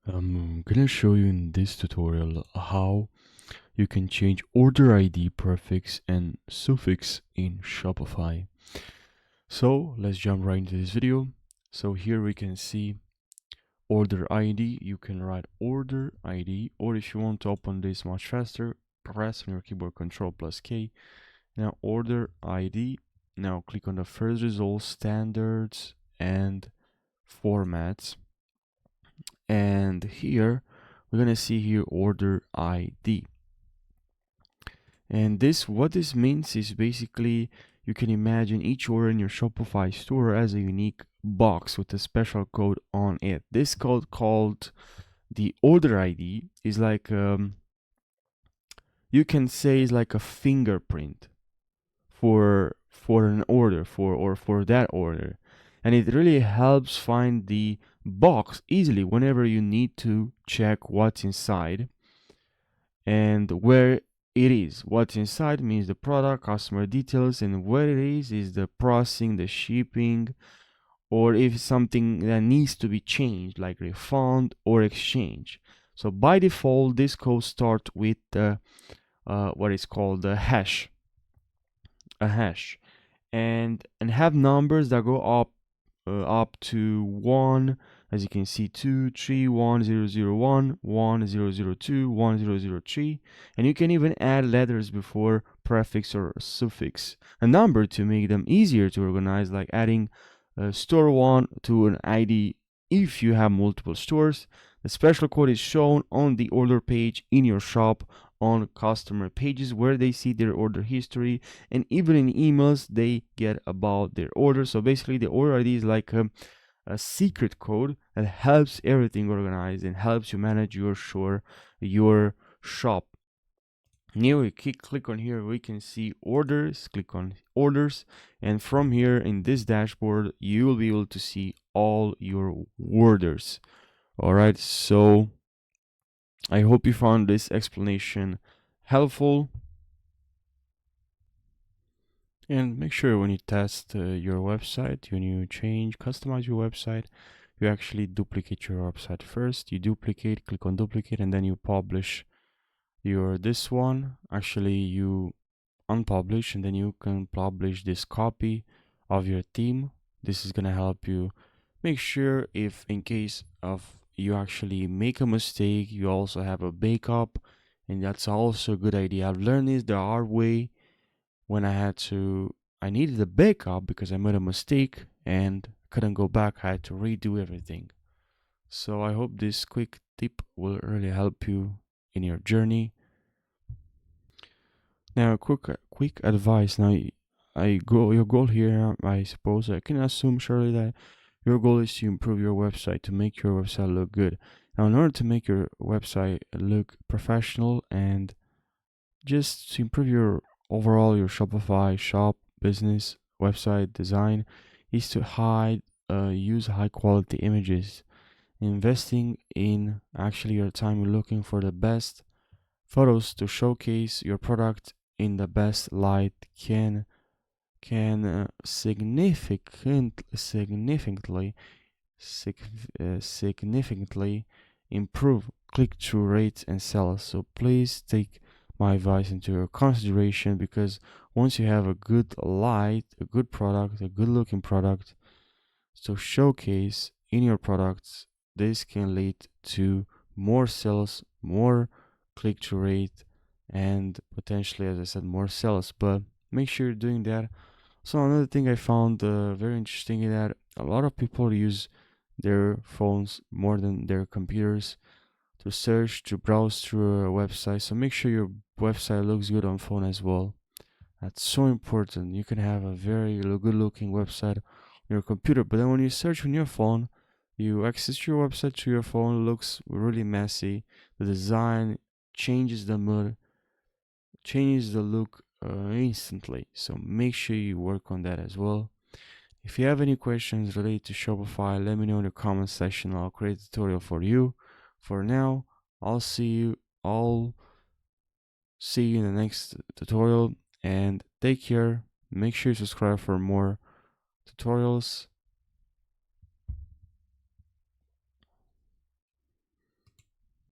I'm gonna show you in this tutorial how you can change order ID, prefix, and suffix in Shopify. So let's jump right into this video. So here we can see order ID. You can write order ID, or if you want to open this much faster, press on your keyboard Ctrl+K. Now order ID. Now click on the first result, standards and formats. And here we're gonna see here order ID. And what this means is basically you can imagine each order in your Shopify store as a unique box with a special code on it. This code called the order ID is like you can say is like a fingerprint for an order for that order, and it really helps find the box easily whenever you need to check what's inside and where it is. What's inside means the product, customer details, and where it is the processing, the shipping, or if something that needs to be changed like refund or exchange. So by default this code starts with what is called a hash and have numbers that go up to 1, as you can see, 2 3 1 0 0 1 1 0 0 2 1 0 0 3, and you can even add letters before prefix or suffix a number to make them easier to organize, like adding store 1 to an ID if you have multiple stores. The special code is shown on the order page in your shop, on customer pages where they see their order history, and even in emails they get about their order. So basically the order ID is like a secret code that helps everything organized and helps you manage your shop. Now we click on here, we can see orders. Click on orders, and from here in this dashboard you will be able to see all your orders. All right, so I hope you found this explanation helpful, and make sure when you test your website, when you customize your website, you actually duplicate your website first. You duplicate, click on duplicate, and then you publish this one. Actually you unpublish, and then you can publish this copy of your theme. This is gonna help you make sure, if in case of you actually make a mistake, you also have a backup, and that's also a good idea. I've learned this the hard way when I needed a backup because I made a mistake and couldn't go back. I had to redo everything. So I hope this quick tip will really help you in your journey. Now, quick advice. Now, your goal here, I suppose, I can assume surely that your goal is to improve your website, to make your website look good. Now, in order to make your website look professional and just to improve your overall your Shopify shop business website design, is to use high quality images. Investing in actually your time looking for the best photos to showcase your product in the best light can significantly improve click-through rates and sales. So please take my advice into your consideration, because once you have a good light, a good product, a good looking product to showcase in your products, this can lead to more sales, more click-through rate, and potentially, as I said, more sales. But make sure you're doing that. So another thing I found very interesting is that a lot of people use their phones more than their computers to search, to browse through a website. So make sure your website looks good on phone as well. That's so important. You can have a very good looking website on your computer, but then when you search on your phone, you access your website to your phone, it looks really messy. The design changes the mood, changes the look instantly. So make sure you work on that as well. If you have any questions related to Shopify, let me know in the comment section. I'll create a tutorial for you. For now, I'll see you in the next tutorial, and take care. Make sure you subscribe for more tutorials,